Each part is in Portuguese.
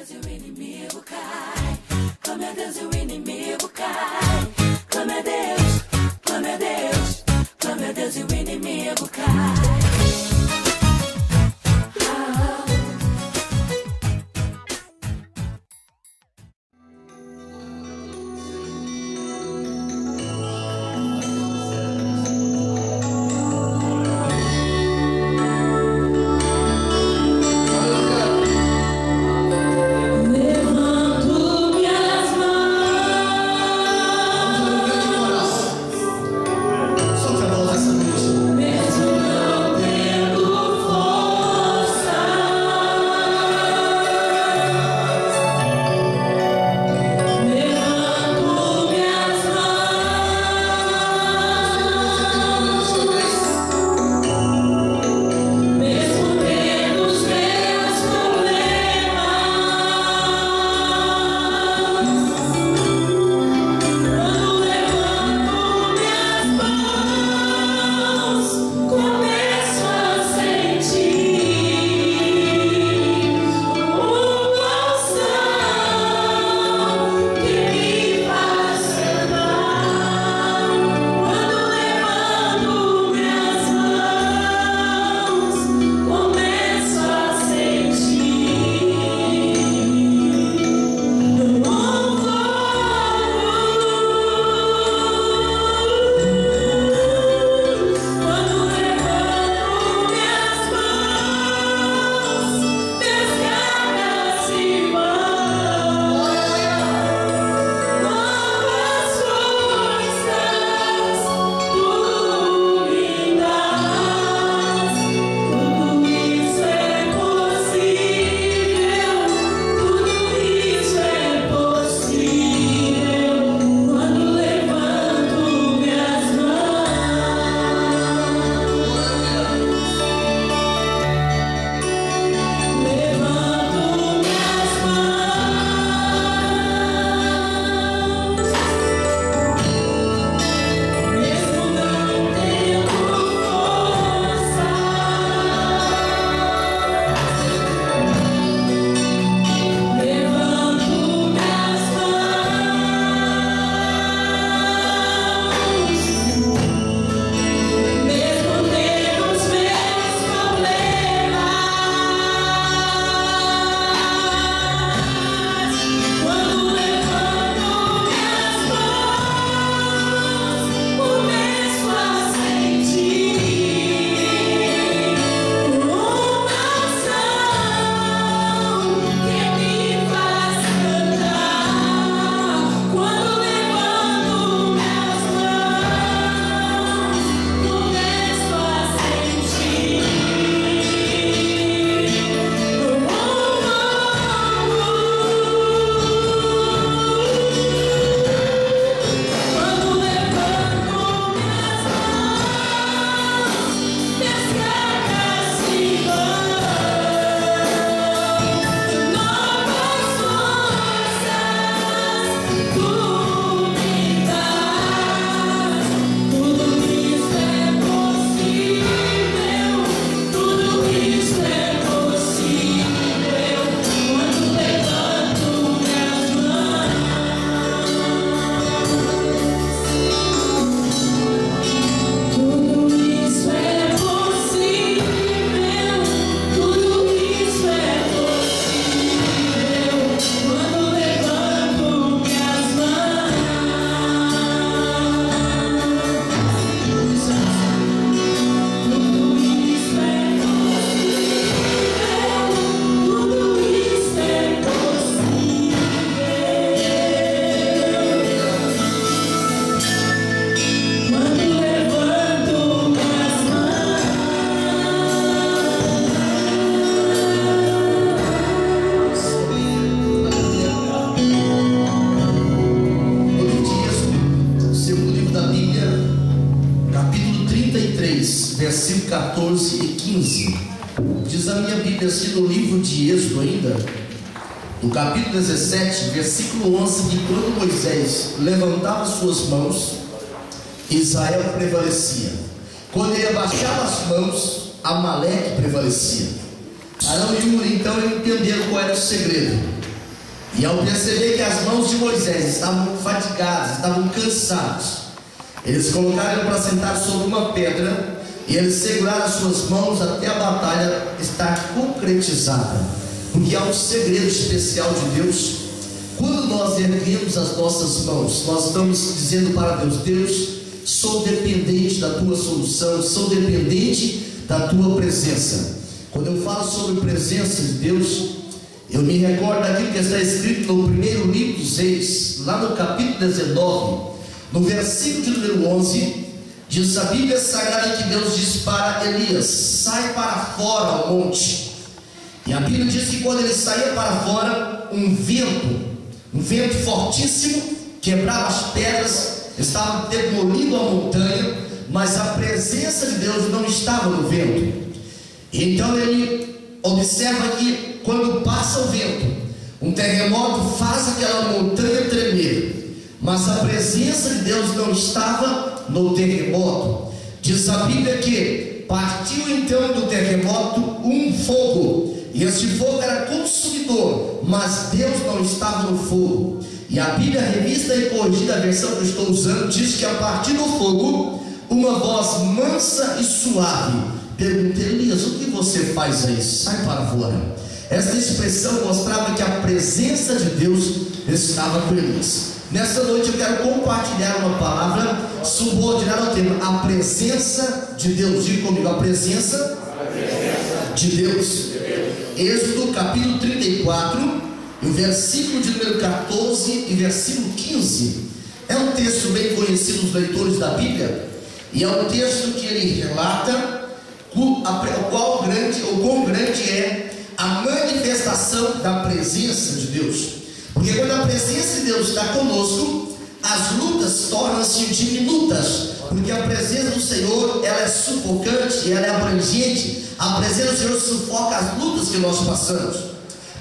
Deus e o inimigo cai. Clame a Deus e o inimigo cai. Clame a Deus, clame a Deus, clame a Deus e o inimigo cai. Versículo 14 e 15. Diz a minha Bíblia assim no livro de Êxodo ainda, no capítulo 17, versículo 11, que quando Moisés levantava suas mãos, Israel prevalecia. Quando ele abaixava as mãos, Amaleque prevalecia. Arão e Uri então entenderam qual era o segredo. E ao perceber que as mãos de Moisés estavam fatigadas, estavam cansados, eles colocaram ele para sentar sobre uma pedra e eles seguraram as suas mãos até a batalha estar concretizada. Porque há um segredo especial de Deus. Quando nós erguemos as nossas mãos, nós estamos dizendo para Deus: Deus, sou dependente da tua solução, sou dependente da tua presença. Quando eu falo sobre presença de Deus, eu me recordo daquilo que está escrito no primeiro livro dos Reis, lá no capítulo 19, no versículo de número 11, diz a Bíblia Sagrada que Deus diz para Elias: sai para fora ao monte. E a Bíblia diz que quando ele saía para fora, um vento fortíssimo quebrava as pedras, estava demolindo a montanha, mas a presença de Deus não estava no vento. Então ele observa que quando passa o vento, um terremoto faz aquela montanha tremer, mas a presença de Deus não estava no terremoto. Diz a Bíblia que partiu então do terremoto um fogo, e este fogo era consumidor, mas Deus não estava no fogo. E a Bíblia revista e corrigida, a versão que eu estou usando, diz que a partir do fogo, uma voz mansa e suave pergunta: Elias, o que você faz aí? Sai para fora. Esta expressão mostrava que a presença de Deus estava com Elias. Nessa noite eu quero compartilhar uma palavra subordinada ao tema: a presença de Deus. Diga comigo: a presença de Deus. Êxodo capítulo 34, o versículo de número 14 e versículo 15. É um texto bem conhecido dos leitores da Bíblia, e é um texto que ele relata quão grande é a manifestação da presença de Deus. Porque quando a presença de Deus está conosco, as lutas tornam-se diminutas, porque a presença do Senhor, ela é sufocante, ela é abrangente. A presença do Senhor sufoca as lutas que nós passamos.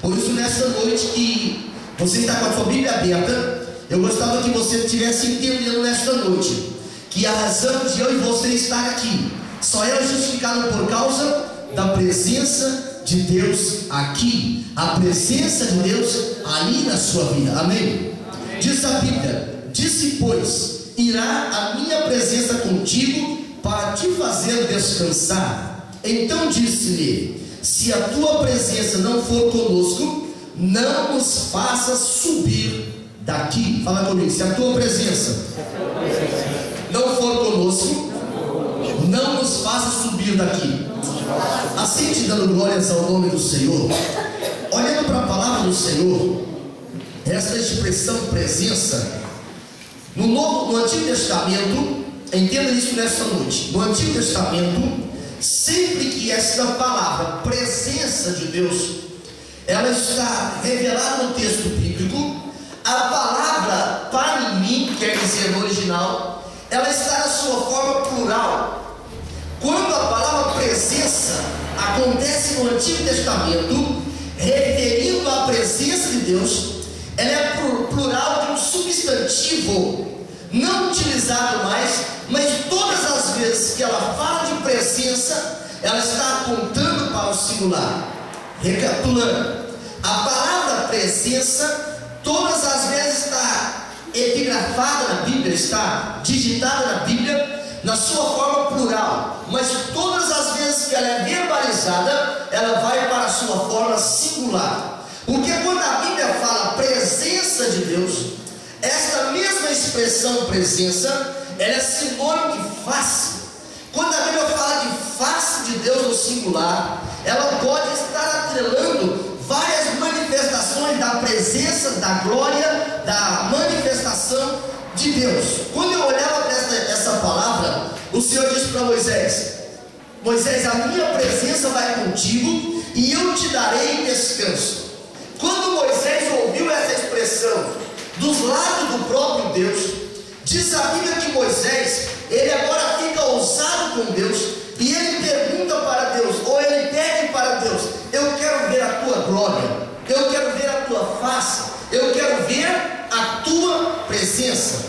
Por isso, nessa noite que você está com a sua Bíblia aberta, eu gostava que você estivesse entendendo nesta noite que a razão de eu e você estar aqui só é justificada por causa da presença de Deus aqui, a presença de Deus aí na sua vida. Amém? Diz a Bíblia: disse, pois, irá a minha presença contigo para te fazer descansar. Então disse-lhe: se a tua presença não for conosco, não nos faça subir daqui. Fala comigo: se a tua presença não for conosco, não nos faça subir daqui. Assim, te dando glórias ao nome do Senhor, olhando para a palavra do Senhor, essa expressão presença, no Antigo Testamento, entenda isso nesta noite. No Antigo Testamento, sempre que esta palavra presença de Deus, ela está revelada no texto bíblico, a palavra panim, quer dizer no original, ela está na sua forma plural. Quando a palavra presença acontece no Antigo Testamento, referindo à presença de Deus, ela é plural de um substantivo não utilizado mais, mas todas as vezes que ela fala de presença, ela está apontando para o singular. Recapitulando, a palavra presença todas as vezes está epigrafada na Bíblia, está digitada na Bíblia na sua forma plural, mas todas as vezes que ela é verbalizada, ela vai para a sua forma singular. Porque quando a Bíblia fala presença de Deus, esta mesma expressão presença, ela é sinônimo de face. Quando a Bíblia fala de face de Deus no singular, ela pode estar atrelando várias manifestações da presença, da glória, da manifestação de Deus. Quando eu olhava para essa palavra, o Senhor disse para Moisés: Moisés, a minha presença vai contigo e eu te darei descanso. Quando Moisés ouviu essa expressão dos lábios do próprio Deus, diz a Bíblia que Moisés, ele agora fica ousado com Deus, e ele pergunta para Deus, ou ele pede para Deus: eu quero ver a tua glória, eu quero ver a tua face, eu quero ver a tua presença.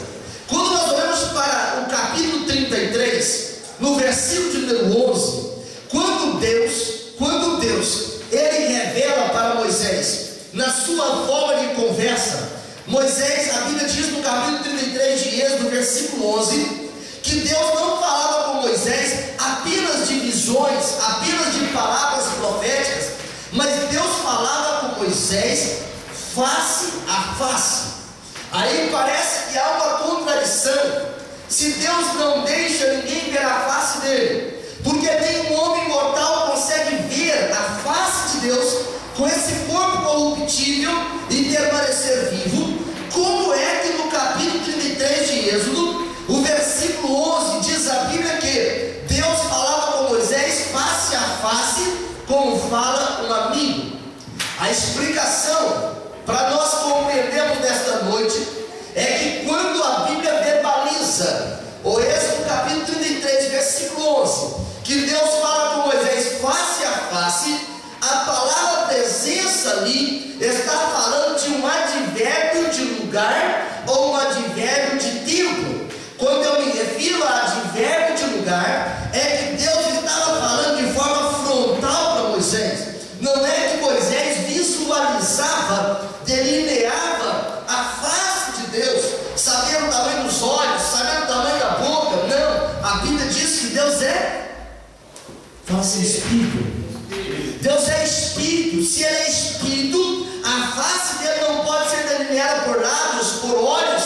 Quando nós olhamos para o capítulo 33, no versículo de número 11, quando Deus, ele revela para Moisés: na sua forma de conversa. Moisés, a Bíblia diz no capítulo 33 de Êxodo, versículo 11, que Deus não falava com Moisés apenas de visões, apenas de palavras proféticas, mas Deus falava com Moisés face a face. Aí parece que há uma contradição. Se Deus não deixa ninguém ver a face dele, porque nenhum homem mortal consegue ver a face de Deus com esse corpo corruptível e permanecer vivo, como é que no capítulo 33 de Êxodo, o versículo 11, diz a Bíblia que Deus falava com Moisés face a face, como fala um amigo? A explicação para nós compreendermos nesta noite é que quando a Bíblia verbaliza, o Êxodo capítulo 33, versículo 11, que Deus fala com Moisés face a face, a palavra presença ali está falando de um advérbio de lugar ou um advérbio de tempo. Quando eu me refiro a advérbio de lugar, é que Deus estava falando de forma frontal para Moisés. Não é que Moisés visualizava, delineava a face de Deus, sabendo o tamanho dos olhos, sabendo o tamanho da boca. Não, a Bíblia diz que Deus fala assim, Espírito. Deus é Espírito. Se Ele é Espírito, a face dele não pode ser delineada por lábios, por olhos.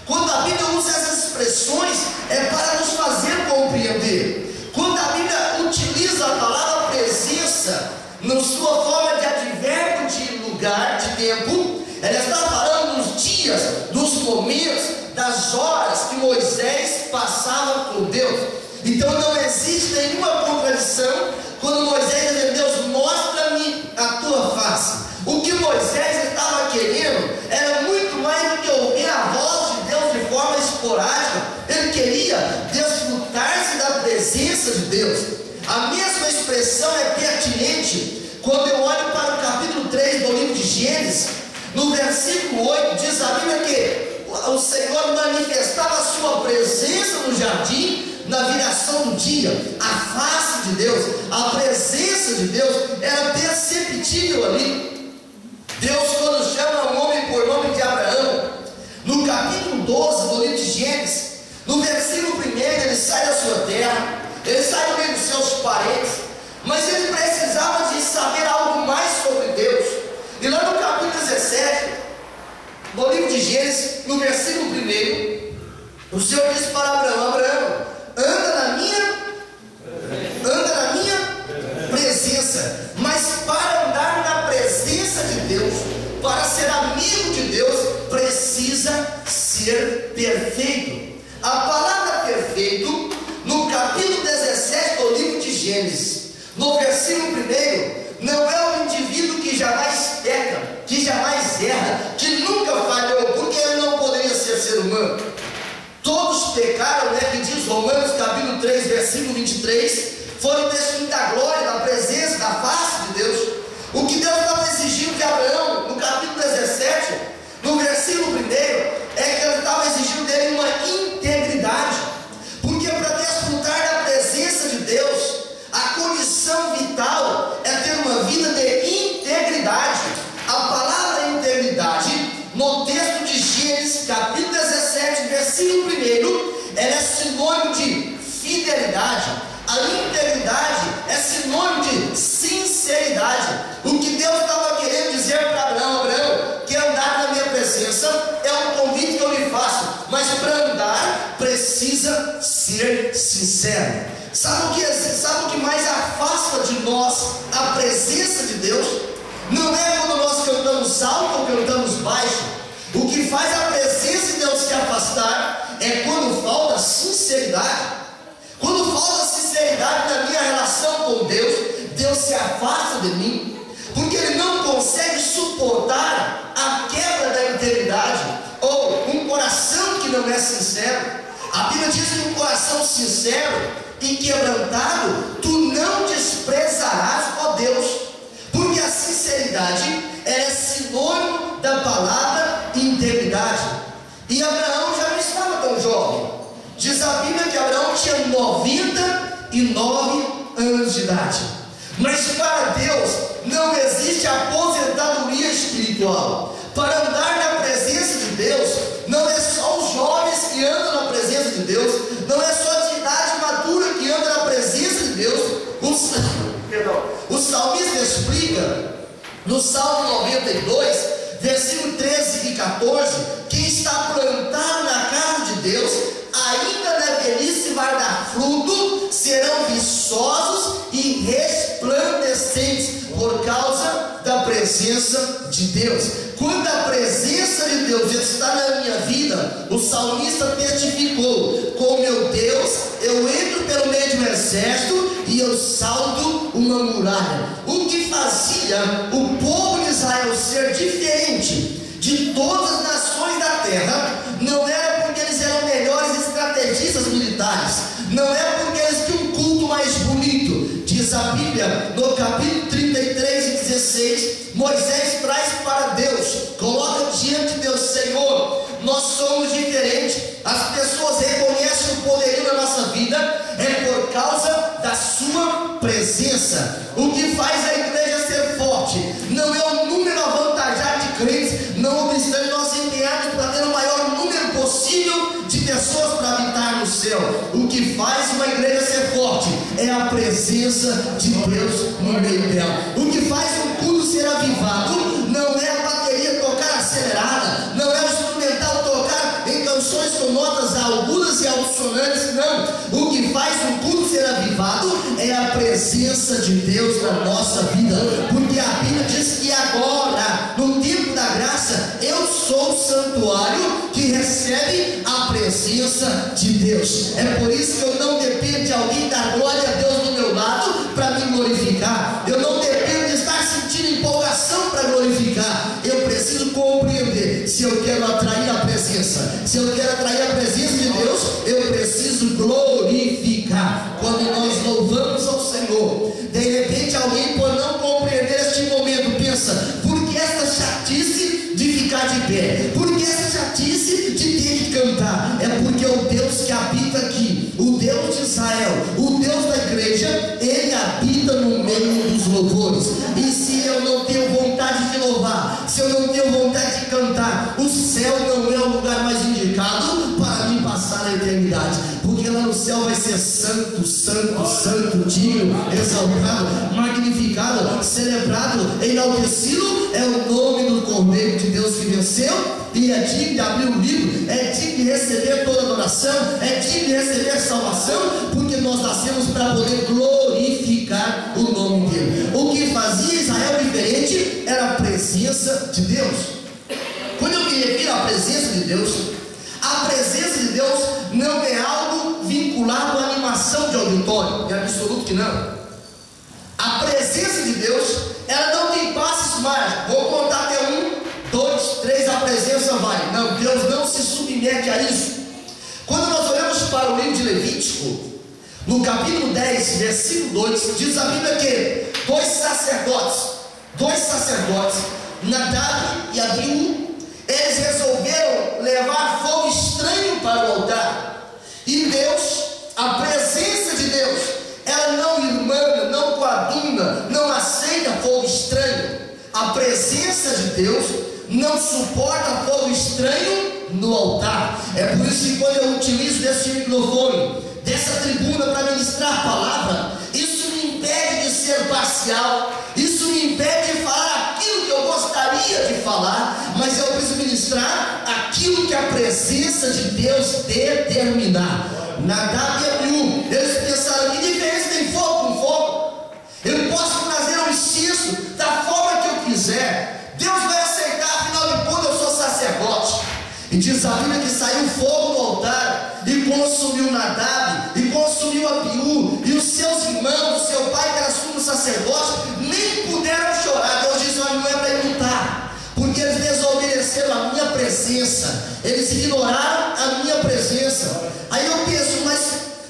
Quando a Bíblia usa essas expressões, é para nos fazer compreender. Quando a Bíblia utiliza a palavra presença, na sua forma de advérbio de lugar, de tempo, ela está falando dos dias, dos momentos, das horas que Moisés passava com Deus. Então não existe nenhuma contradição quando Moisés diz: Deus, mostra-me a tua face. O que Moisés estava querendo era muito mais do que ouvir a voz de Deus de forma esporádica. Ele queria desfrutar-se da presença de Deus. A mesma expressão é pertinente quando eu olho para o capítulo 3 do livro de Gênesis. No versículo 8 diz a Bíblia que o Senhor manifestava a sua presença no jardim na viração do dia. A face de Deus, a presença de Deus era perceptível ali. Deus, quando chama um homem por nome de Abraão, no capítulo 12 do livro de Gênesis, no versículo 1, ele sai da sua terra, ele sai do meio dos seus parentes, mas ele precisava de saber algo mais sobre Deus. E lá no capítulo 17 do livro de Gênesis, no versículo 1, o Senhor disse para Abraão: Abraão, anda na minha presença. Mas para andar na presença de Deus, para ser amigo de Deus, precisa ser perfeito. A palavra perfeito, no capítulo 17 do livro de Gênesis, no versículo 1, não é o indivíduo que jamais peca, que jamais erra, que nunca falhou, porque ele não poderia ser humano. Todos pecaram, né, que diz Romanos capítulo 3, versículo 23, foram destituídos da glória, da presença, da face de Deus. O que Deus estava exigindo de Abraão, no capítulo 17, no versículo 1, é que Deus estava exigindo dele uma integridade, porque para desfrutar da presença de Deus, a condição vital é ter uma vida de integridade. A palavra integridade, no texto de Gênesis, capítulo 17, versículo 1, ela é sinônimo de fidelidade. A integridade é sinônimo de sinceridade. O que Deus estava querendo dizer para Abraão: Abraão, que andar na minha presença é um convite que eu lhe faço, mas para andar precisa ser sincero. Sabe o que mais afasta de nós a presença de Deus? Não é quando nós cantamos alto ou cantamos baixo. O que faz a presença de Deus se afastar é quando falta sinceridade. Quando falta sinceridade na minha relação com Deus, Deus se afasta de mim, porque Ele não consegue suportar a quebra da integridade, ou um coração que não é sincero. A Bíblia diz que um coração sincero e quebrantado, tu não desprezarás, ó Deus, porque a sinceridade é sinônimo da palavra integridade. E Abraão já não estava tão jovem. Diz a Bíblia que Abraão tinha 99 anos de idade. Mas para Deus não existe aposentadoria espiritual. espiritual. Para andar na presença de Deus, não é só os jovens que andam na presença de Deus, não é só a idade madura que anda na presença de Deus. O salmista explica no Salmo 92, versículo 13 e 14: quem está plantado na casa de Deus, ainda na velhice vai dar fruto, serão viçosos e resplandecentes por causa da presença de Deus. Quando a presença de Deus está na minha vida, o salmista testificou: com meu Deus eu entro pelo meio de um exército e eu salto uma muralha. O que fazia o povo de Israel ser diferente de todas as nações da terra não era porque eles eram melhores estrategistas militares, não é porque eles tinham um culto mais bonito. Diz a Bíblia no capítulo 33 e 16, Moisés traz para Deus, coloca diante de Deus: Senhor, nós somos diferentes, as pessoas reconhecem o poderio na nossa vida, é por causa da sua presença. O que faz a igreja ser forte não é o número avantajado de crentes, não obstante nós empenharmos para ter o maior número possível de pessoas para habitar no céu. O que faz uma igreja ser forte é a presença de Deus no meio dela. O que faz um culto ser avivado não é a bateria tocar acelerada, não é o instrumental tocar em canções com notas agudas e altissonantes, não. O que faz um culto ser avivado é a presença de Deus na nossa vida, porque a Bíblia diz que agora, no tempo da graça, eu sou o santuário que recebe a presença de Deus. É por isso que eu não dependo de alguém dar glória a Deus do meu lado para me glorificar. Eu não dependo de estar sentindo empolgação para glorificar. Eu preciso compreender: se eu quero atrair a presença, se eu quero atrair a presença de Deus, eu preciso glorificar. Quando nós louvamos ao Senhor, de repente alguém, por não compreender este momento, pensa: por que essa chatice de ficar de pé? Por que essa chatice de ter que cantar? É porque o Deus que habita aqui, o Deus de Israel, o Deus da igreja, Ele habita no meio dos louvores. E se eu não tenho vontade de louvar, se eu não tenho vontade de cantar, o céu não é o lugar mais indicado para mim passar a eternidade, porque lá no céu vai ser santo, santo, santo, digno, exaltado, magnificado, celebrado, enaltecido é o nome do Cordeiro de Deus que venceu, e é digno de abrir o livro, é digno de receber toda adoração, é digno de receber salvação, porque nós nascemos para poder glorificar o nome dele. O que fazia Israel diferente era a presença de Deus. Quando eu me refiro à presença de Deus, a presença de Deus não é algo vinculado à animação de auditório, é absoluto que não. A presença de Deus, ela não tem passos mágicos. Vou contar até 1, 2, 3, a presença vai. Não, Deus não se submete a isso. Quando nós olhamos para o livro de Levítico, no capítulo 10, versículo 2, diz a Bíblia que dois sacerdotes, Nadab e Abiú, eles resolveram levar fogo estranho para o altar. E Deus, a presença de Deus, ela não irmana, não coaduna, não aceita fogo estranho. A presença de Deus não suporta fogo estranho no altar. É por isso que quando eu utilizo desse microfone, dessa tribuna para ministrar a palavra, isso me impede de ser parcial, isso me impede de falar aquilo que eu gostaria de falar, mas eu preciso ministrar aquilo que a presença de Deus determinar. Nadab e Abiú, eles pensaram: que diferença tem fogo com fogo? Eu posso trazer um incenso da forma que eu quiser, Deus vai aceitar, afinal de contas eu sou sacerdote. E diz a Bíblia que saiu fogo do altar e consumiu Nadab e consumiu Abiú e os seus irmãos, o seu pai que era sumo sacerdote, nem puderam chorar. Deus disse: olha, não é para ir lutar, porque eles desobedeceram a minha presença, eles ignoraram a minha presença. Aí eu penso: mas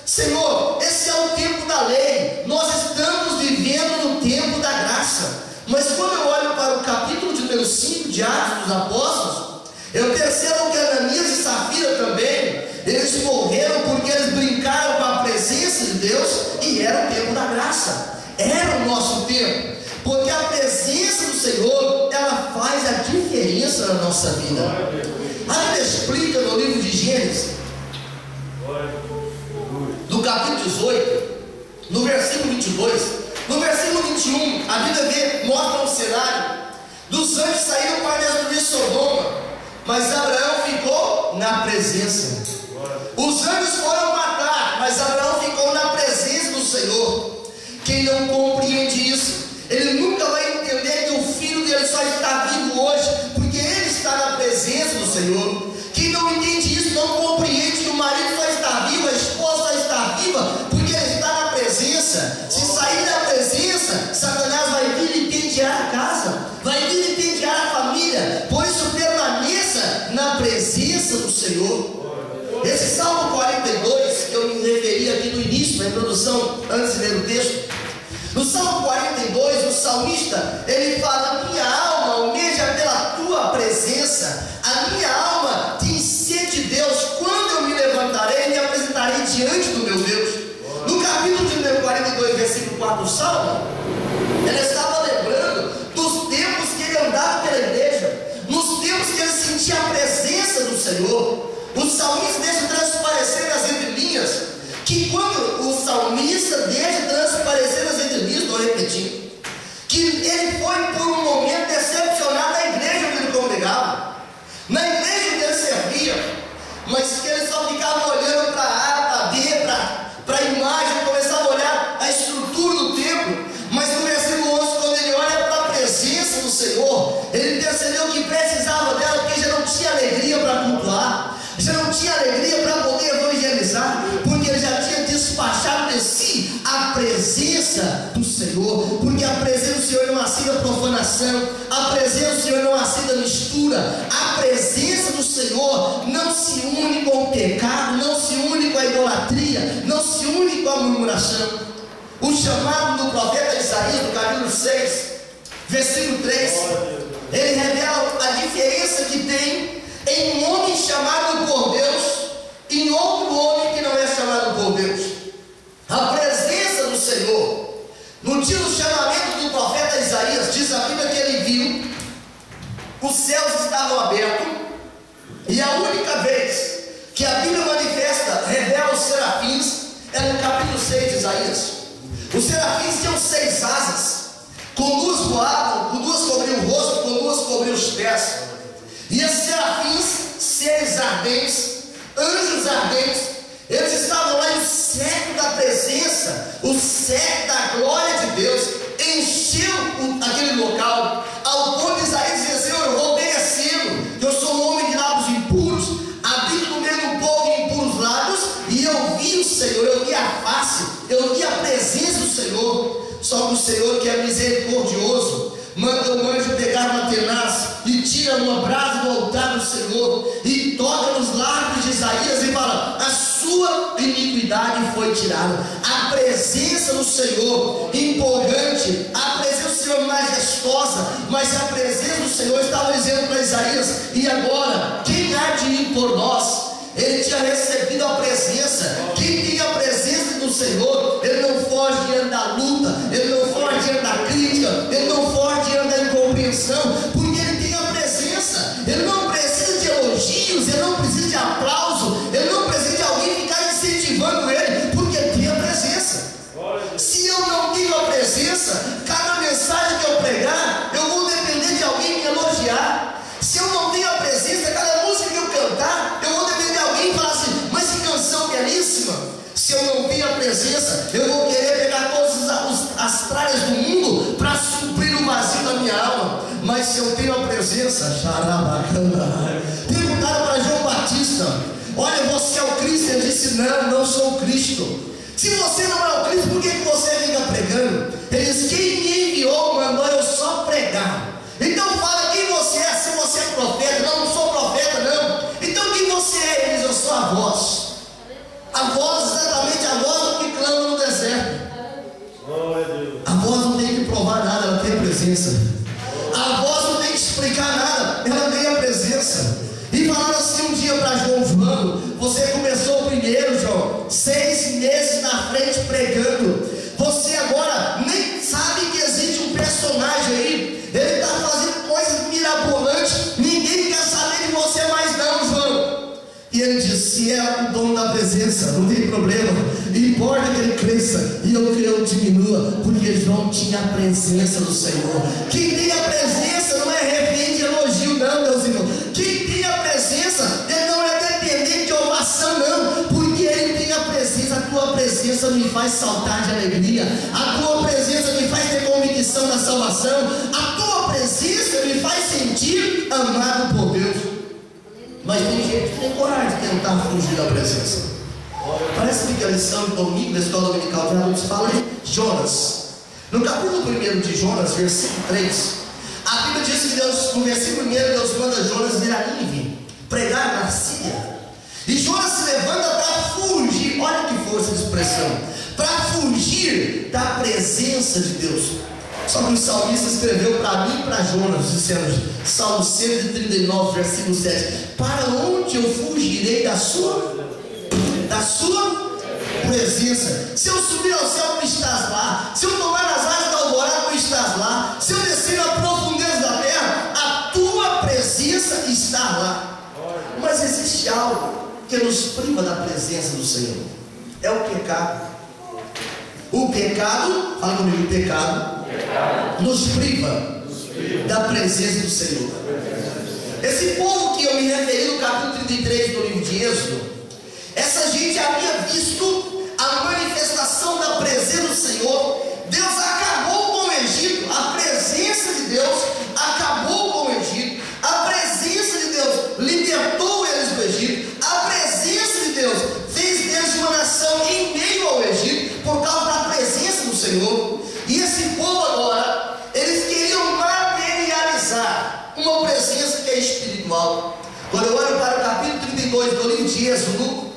Senhor, esse é o tempo da lei, nós estamos vivendo no tempo da graça. Mas quando eu olho para o capítulo de número 5 de Atos dos Apóstolos, eu percebo que Ananias e Safira também, eles morreram porque eles brincaram com a presença de Deus, e era o tempo da graça, era o nosso tempo, porque a presença do Senhor, ela faz a diferença diferença na nossa vida. A Bíblia explica no livro de Gênesis, no capítulo 18, no versículo 22, no versículo 21, a Bíblia mostra um cenário dos anjos saíram para destruir Sodoma, mas Abraão ficou na presença. Os anjos foram matar, mas Abraão ficou na presença do Senhor. Quem não compreende isso, ele nunca vai entender que o filho dele só está vivo hoje porque ele está na presença do Senhor. Quem não entende isso não compreende que o marido só está vivo, a esposa só está viva porque ele está na presença. Se sair da presença, Satanás vai vir e pentear a casa, vai vir e pentear a família. Por isso permaneça na presença do Senhor. Esse Salmo 42, que eu me referi aqui no início, na introdução, antes de ler o texto, no Salmo 42, o salmista, ele fala: minha alma almeja pela tua presença, a minha alma tem sede de Deus. Quando eu me levantarei e me apresentarei diante do meu Deus. No capítulo de 42, versículo 4 do Salmo, ele estava lembrando dos tempos que ele andava pela igreja, nos tempos que ele sentia a presença do Senhor. O salmista deixa transparecer nas entrelinhas que quando o salmista deixa transparecer nas entrelinhas, estou repetindo, que ele foi por um momento decepcionado na igreja onde ele congregava, na igreja onde ele servia, mas que ele só ficava olhando para A, para B, para a imagem, começava a olhar a estrutura do templo. Mas no versículo 11, quando ele olha para a presença do Senhor, ele percebeu que precisava dela, porque já não tinha alegria para cultuar, já não tinha alegria para poder evangelizar, porque ele já tinha despachado de si a presença do Senhor, porque a presença do Senhor não aceita profanação, a presença do Senhor não aceita mistura, a presença do Senhor não se une com o pecado, não se une com a idolatria, não se une com a murmuração. O chamado do profeta Isaías, no capítulo 6, versículo 3, ele revela a diferença que tem em um homem chamado por Deus e em outro homem que não é chamado por Deus. A presença do Senhor, no dia do chamamento do profeta Isaías, diz a Bíblia que ele viu, os céus estavam abertos, e a única vez que a Bíblia manifesta, revela os serafins, é no capítulo 6 de Isaías. Os serafins tinham 6 asas, com 2 voavam, com 2 cobriam o rosto, com 2 cobriam os pés. E esses serafins, seres ardentes, anjos ardentes, eles estavam lá, e o cetro da presença, o cetro da glória de Deus encheu aquele local, ao ponto de Isaías dizer: Senhor, eu vou obedecê-lo, eu sou um homem de lábios impuros, habito no meio de um povo de impuros lábios, e eu vi o Senhor, eu vi a face, eu vi a presença do Senhor. Só que o Senhor, que é misericordioso, manda um anjo pegar uma tenaz e tira uma brasa do altar do Senhor e toca nos lábios de Isaías e fala: a sua iniquidade foi tirada. A presença do Senhor empolgante, a presença do Senhor majestosa, mas a presença do Senhor estava dizendo para Isaías: e agora, quem há de ir por nós? Ele tinha recebido a presença. Quem tem a presença do Senhor, ele não foge diante da luta, ele não foge diante da crítica, ele não foge diante da incompreensão, porque ele tem a presença. Ele não precisa de elogios, ele não precisa de aplauso, ele não precisa de alguém ficar incentivando ele, porque tem a presença. Se eu não tenho a presença, cada mensagem que eu pregar, eu vou depender de alguém me elogiar. Se eu não tenho a presença, cada música que eu cantar, eu vou depender de alguém e falar assim: mas que canção belíssima. Se eu não tenho a presença, eu vou querer pegar todas as tralhas do mundo para suprir o vazio da minha alma. Mas se eu tenho a presença, perguntaram para João Batista: olha, você é o Cristo? Ele disse: não sou o Cristo. Se você não é o Cristo, por que você fica pregando? Ele disse: quem me enviou mandou eu só pregar. Então fala quem você é. Se você é profeta, não sou profeta não. Então quem você é? Ele diz: eu sou a voz. A voz, exatamente a voz que clama no deserto. A voz não tem que provar nada, ela tem presença. A voz não tem que explicar nada, ela tem a presença. E falaram assim um dia para João: você começou primeiro, João, 6 meses na frente pregando. Você agora nem sabe que existe um personagem aí. Ele está fazendo coisas mirabolantes. Ninguém se é o dono da presença, não tem problema, importa que ele cresça e eu diminua, porque João tinha a presença do Senhor. Quem tem a presença não é refém de elogio, não, meus irmãos. Quem tem a presença, ele não é dependente de ovação, não, porque ele tem a presença. A tua presença me faz saltar de alegria, a tua presença me faz ter convicção da salvação, a tua presença me faz sentir amado por Deus. Mas tem gente que tem coragem de tentar fugir da presença. Parece que a lição de domingo da escola dominical de adultos fala de Jonas. No capítulo 1 de Jonas, versículo 3, a Bíblia diz que Deus, no versículo 1, Deus manda Jonas ir a Nínive, pregar na Síria. E Jonas se levanta para fugir, olha que força de expressão, para fugir da presença de Deus. Só que o salmista escreveu para mim e para Jonas, dizendo, Salmo 139, versículo 7, para onde eu fugirei da sua presença? Se eu subir ao céu, tu estás lá. Se eu tomar nas asas da alvorada, tu estás lá. Se eu descer na profundeza da terra, a tua presença está lá. Mas existe algo que nos priva da presença do Senhor. É o pecado. O pecado, fala comigo, o pecado nos priva da presença do Senhor. Esse povo que eu me referi no capítulo 33 do livro de Êxodo, essa gente havia visto a manifestação da presença do Senhor. Deus acabou com o Egito, a presença de Deus acabou com o Egito, a presença de Deus libertou eles do Egito, a presença de Deus fez deles uma nação em meio ao Egito, por causa da presença do Senhor. E esse povo agora, eles queriam materializar uma presença que é espiritual. Quando eu olho para o capítulo 32 do livro de Êxodo,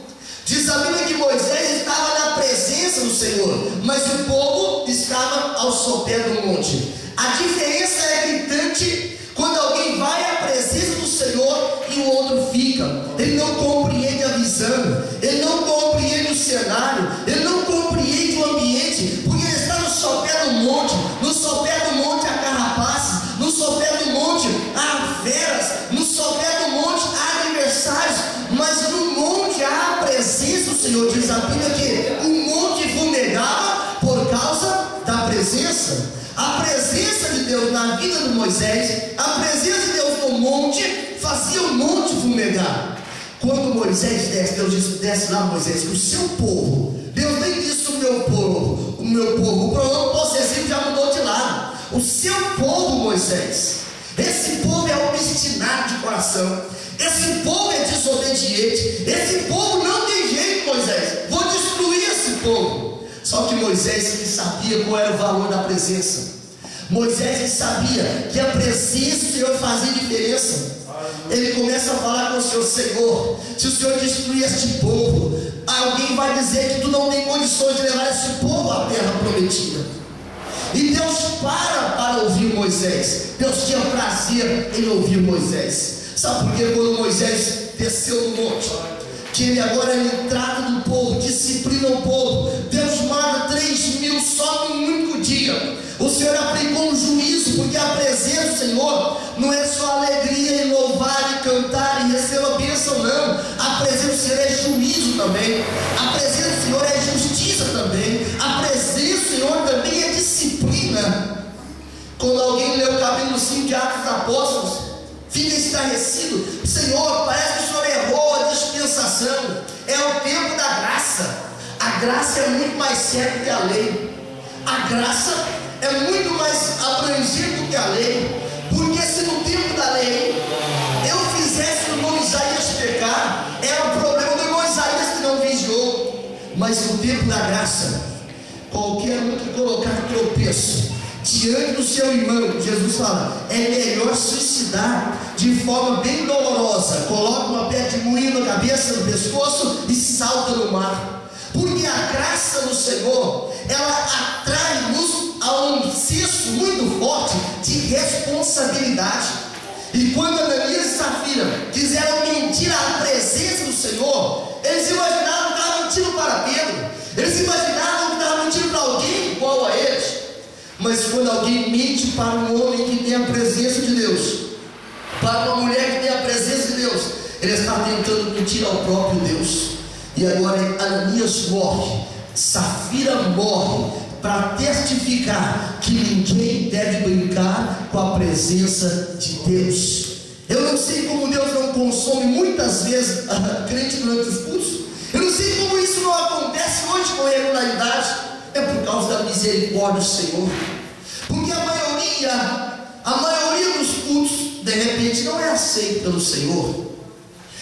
diz a Bíblia que Moisés estava na presença do Senhor, mas o povo estava ao sopé do monte. A diferença é gritante quando alguém vai à presença do Senhor e o outro fica. Ele não compreende a visão, ele não compreende o cenário, ele não compreende o ambiente, porque ele está no sopé do monte. No sopé do monte há carrapaces, no sopé do monte há feras, no sopé do monte há adversários, mas no monte há a presença do Senhor. Diz a Bíblia que o monte fumegava por causa da presença. A presença de Deus na vida de Moisés, a presença de Deus no monte, fazia o monte fumegar. Quando Moisés desce, Deus disse, desce lá Moisés, que o seu povo, Deus nem disse o meu povo, o pronome possessivo já mudou de lado. O seu povo, Moisés, esse povo é obstinado de coração, esse povo é desobediente, esse povo não tem jeito, Moisés, vou destruir esse povo. Só que Moisés, ele sabia qual era o valor da presença. Moisés, ele sabia que a presença do Senhor fazia diferença. Ele começa a falar com o Senhor, Senhor, se o Senhor destruir este povo, alguém vai dizer que tu não tem condições de levar esse povo à terra prometida. E Deus para ouvir Moisés. Deus tinha prazer em ouvir Moisés. Sabe por quê? Quando Moisés desceu no monte, que ele agora ele trata do povo, disciplina o povo. Deus manda 3.000 só num único dia. O Senhor aplicou um juízo, porque a presença do Senhor não é só alegria em louvar e cantar e receber a bênção, não. A presença do Senhor é juízo também. A presença do Senhor é justiça também. A presença do Senhor também é disciplina. Quando alguém lê o capítulo 5 de Atos dos Apóstolos, fica estarrecido. Senhor, parece que o Senhor errou a dispensação. É o tempo da graça. A graça é muito mais séria que a lei. A graça é muito mais abrangente do que a lei. Porque se no tempo da lei eu fizesse o irmão Isaías pecar, era o problema do irmão Isaías que não vigiou. Mas no tempo da graça, qualquer um que colocar tropeço diante do seu irmão, Jesus fala, é melhor suicidar de forma bem dolorosa. Coloca uma pedra de moinho na cabeça, no pescoço e salta no mar. Porque a graça do Senhor, ela atrai-nos a um senso muito forte de responsabilidade. E quando Ananias e Safira quiseram mentir à presença do Senhor, eles imaginavam que estavam mentindo para Pedro, eles imaginavam que estavam mentindo para alguém igual a eles. Mas quando alguém mente para um homem que tem a presença de Deus, para uma mulher que tem a presença de Deus, ele está tentando mentir ao próprio Deus. E agora Ananias morre, Safira morre, para testificar que ninguém deve brincar com a presença de Deus. Eu não sei como Deus não consome muitas vezes a crente durante os cultos. Eu não sei como isso não acontece hoje com regularidade. É por causa da misericórdia do Senhor. Porque a maioria dos cultos, de repente, não é aceito pelo Senhor.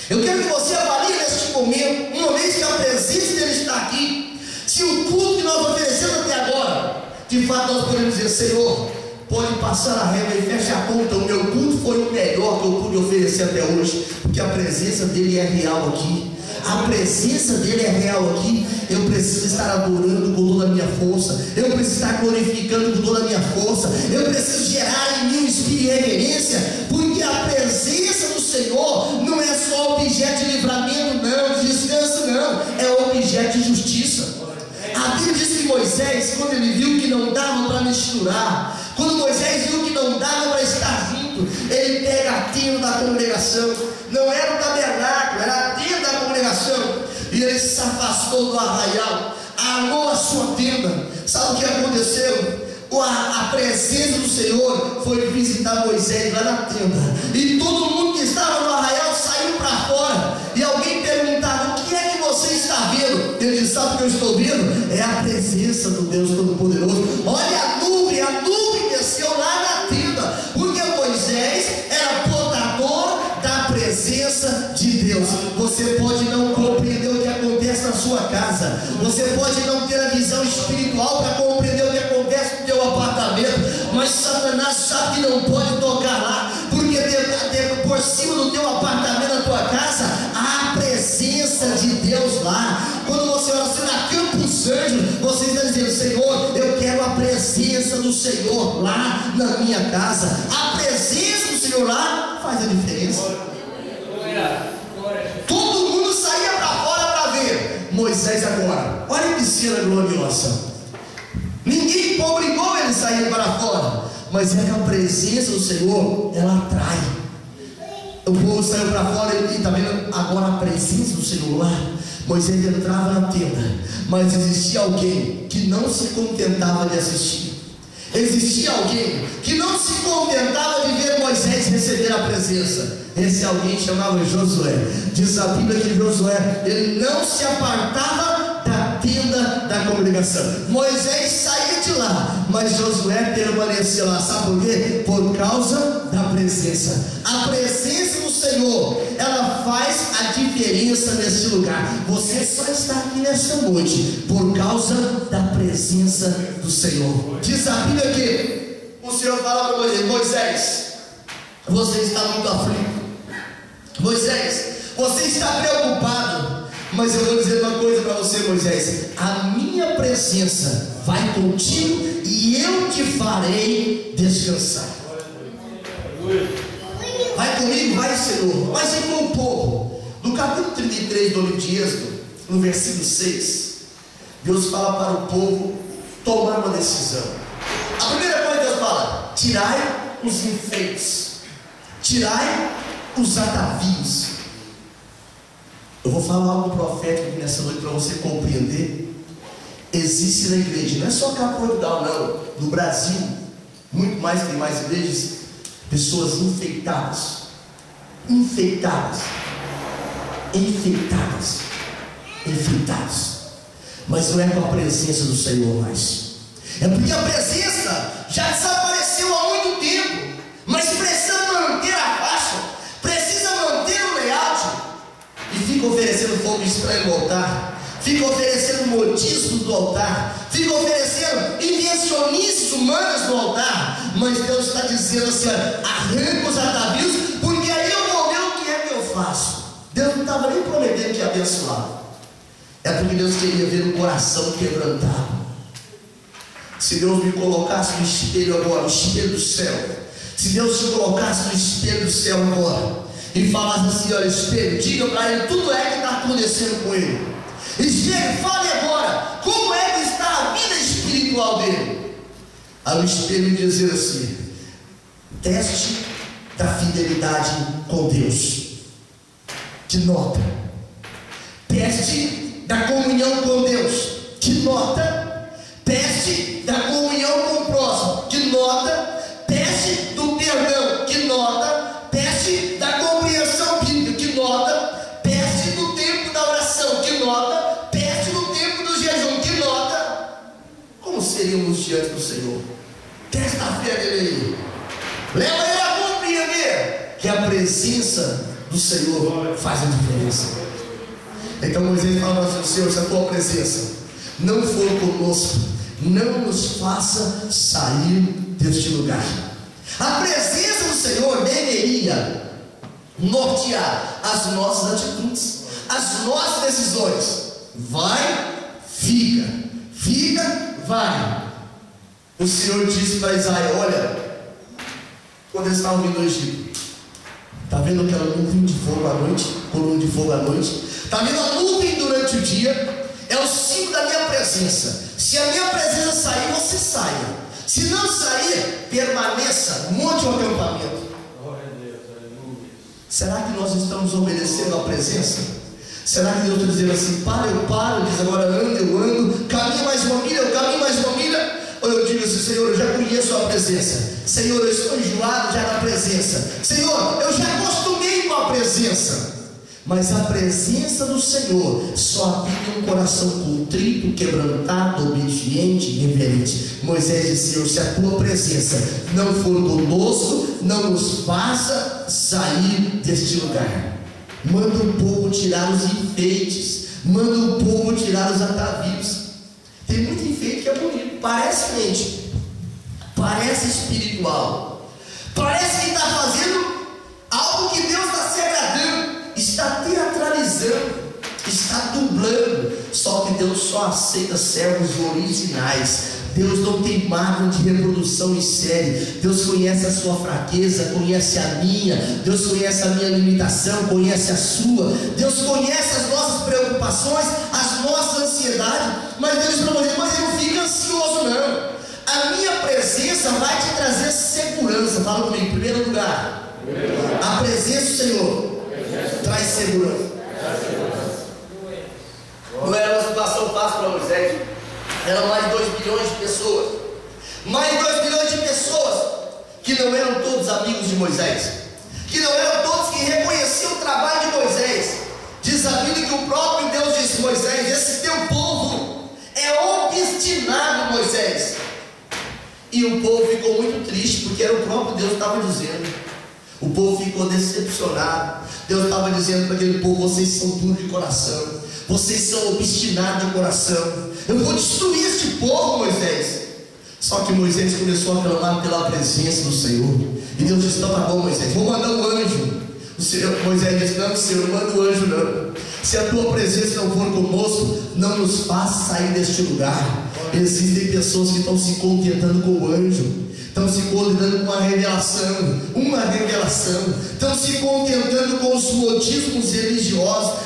Eu quero que você avalie neste momento, uma vez que a presença dele está aqui, se o culto que nós oferecemos até agora, de fato nós podemos dizer: Senhor, pode passar a régua e fecha a conta, o meu culto foi o melhor que eu pude oferecer até hoje, porque a presença dele é real aqui. A presença dele é real aqui. Eu preciso estar adorando com toda a minha força, eu preciso estar glorificando com toda a minha força, eu preciso gerar em mim um espírito de reverência, porque a presença do Senhor não é só objeto de livramento, não, de descanso, não, é objeto de justiça. A Bíblia diz que Moisés, quando ele viu que não dava para misturar, quando Moisés viu que não dava para estar junto, ele pega a tenda da congregação. Não era o tabernáculo, era a tenda da congregação, e ele se afastou do arraial, armou a sua tenda. Sabe o que aconteceu? A presença do Senhor foi visitar Moisés lá na tenda, e todo mundo que estava no arraial saiu para fora. E alguém perguntava: o que é que você está vendo? Ele disse: sabe o que eu estou vendo? É a presença do Deus Todo-Poderoso. Olha a nuvem desceu lá na tenda, porque Moisés era portador da presença de Deus. Você pode não compreender o que acontece na sua casa, você pode não ter a visão espiritual para compreender o que acontece no teu apartamento, mas Satanás sabe que não pode tocar lá, porque por cima do teu apartamento, da tua casa, há a presença de Deus lá. Quando você ora na Campos Anjos, você está dizendo: Senhor, eu quero a presença do Senhor lá na minha casa. A presença do Senhor lá faz a diferença. Todo mundo saía para fora para ver Moisés agora. Olha que cena gloriosa. Ninguém obrigou ele a sair para fora, mas é que a presença do Senhor, ela atrai. O povo saiu para fora e está vendo agora a presença do Senhor lá. Moisés entrava na tenda, mas existia alguém que não se contentava de assistir. Existia alguém que não se contentava de ver Moisés receber a presença. Esse alguém chamava Josué. Diz a Bíblia que Josué, ele não se apartava da tenda da congregação. Moisés saía de lá, mas Josué permanecia lá. Sabe por quê? Por causa da presença. A presença do Senhor, ela faz a diferença nesse lugar. Você só está aqui nessa noite por causa da presença do Senhor. Diz a Bíblia que o Senhor fala para Moisés: Moisés, você está muito aflito. Moisés, você está preocupado. Mas eu vou dizer uma coisa para você, Moisés: a minha presença vai contigo e eu te farei descansar. Vai comigo, vai, Senhor. Mas e com o povo? No capítulo 33 do livro de Êxodo, no versículo 6, Deus fala para o povo tomar uma decisão. A primeira coisa que Deus fala: tirai os enfeites, tirai os atavios. Eu vou falar algo profético aqui nessa noite para você compreender. Existe na igreja, não é só cá Portugal, não, no Brasil, muito mais, tem mais igrejas, pessoas enfeitadas, mas não é com a presença do Senhor mais. É porque a presença já desapareceu há muito tempo, mas precisa manter a faixa, precisa manter o layout, e fica oferecendo fogo estranho no altar, fica oferecendo modismos do altar, fica oferecendo invencionices humanas no altar. Mas Deus está dizendo assim: arranca os atavios, porque aí eu vou ver o que é que eu faço. Deus não estava nem prometendo que ia abençoar, é porque Deus queria ver o coração quebrantado. Se Deus me colocasse no espelho agora, no espelho do céu, se Deus te colocasse no espelho do céu agora e falasse assim: olha, espelho, diga para ele tudo é que está acontecendo com ele. Espelho, fale agora como é que está a vida espiritual dele. Aí o espelho dizer assim: teste da fidelidade com Deus. que nota. Peste da comunhão com Deus, que nota. Peste da comunhão com o próximo, que nota. Peste do perdão, que nota. Peste da compreensão bíblica, que nota. Peste do tempo da oração, que nota. Peste do tempo do jejum, que nota. Como seríamos diante do Senhor? Terça-feira dele leva ele a compreender que a presença do Senhor faz a diferença. Então Moisés fala assim: Senhor, se a tua presença não for conosco, não nos faça sair deste lugar. A presença do Senhor deveria nortear as nossas atitudes, as nossas decisões. Vai, fica, fica, vai. O Senhor disse para Isaías: olha, quando eles estavam vindo do Egito, está vendo aquela nuvem de fogo à noite, coluna de fogo à noite? Está vendo a nuvem durante o dia? É o símbolo da minha presença. Se a minha presença sair, você saia. Se não sair, permaneça, monte um acampamento. Será que nós estamos obedecendo a presença? Será que Deus está dizendo assim: para, eu paro, diz agora anda, eu ando, caminha mais uma milha, eu caminho mais uma milha? Ou eu digo assim: Senhor, eu já conheço a presença. Senhor, eu estou enjoado já da presença. Senhor, eu já acostumei com a presença. Mas a presença do Senhor só habita um coração contrito, quebrantado, obediente e reverente. Moisés disse: Senhor, se a tua presença não for conosco, não nos faça sair deste lugar. Manda o povo tirar os enfeites, manda o povo tirar os atavios. Tem muito enfeite que é bonito, parece mente, parece espiritual, parece que está fazendo algo que Deus está se agradando, está teatralizando, está dublando. Só que Deus só aceita servos originais. Deus não tem máquina de reprodução em série. Deus conhece a sua fraqueza, conhece a minha. Deus conhece a minha limitação, conhece a sua. Deus conhece as nossas preocupações, as nossas ansiedades. Mas Deus diz para você: mas não fica ansioso não. A minha presença vai te trazer segurança. Fala comigo, em primeiro lugar, a presença do Senhor traz segurança. Não era uma situação fácil para Moisés. Eram mais de 2 bilhões de pessoas. Mais de 2 bilhões de pessoas que não eram todos amigos de Moisés, que não eram todos que reconheciam o trabalho de Moisés. Diz a Bíblia que o próprio Deus disse: Moisés, esse teu povo é obstinado, Moisés. E o povo ficou muito triste, porque era o próprio Deus que estava dizendo. O povo ficou decepcionado. Deus estava dizendo para aquele povo: vocês são duros de coração, vocês são obstinados de coração. Eu vou destruir este povo, Moisés. Só que Moisés começou a clamar pela presença do Senhor. E Deus disse: então tá bom, Moisés, vou mandar um anjo. Moisés disse: não, Senhor, não manda o anjo não. Se a tua presença não for conosco, não nos faça sair deste lugar. Existem pessoas que estão se contentando com o anjo, estão se contentando com a revelação, estão se contentando com os modismos religiosos,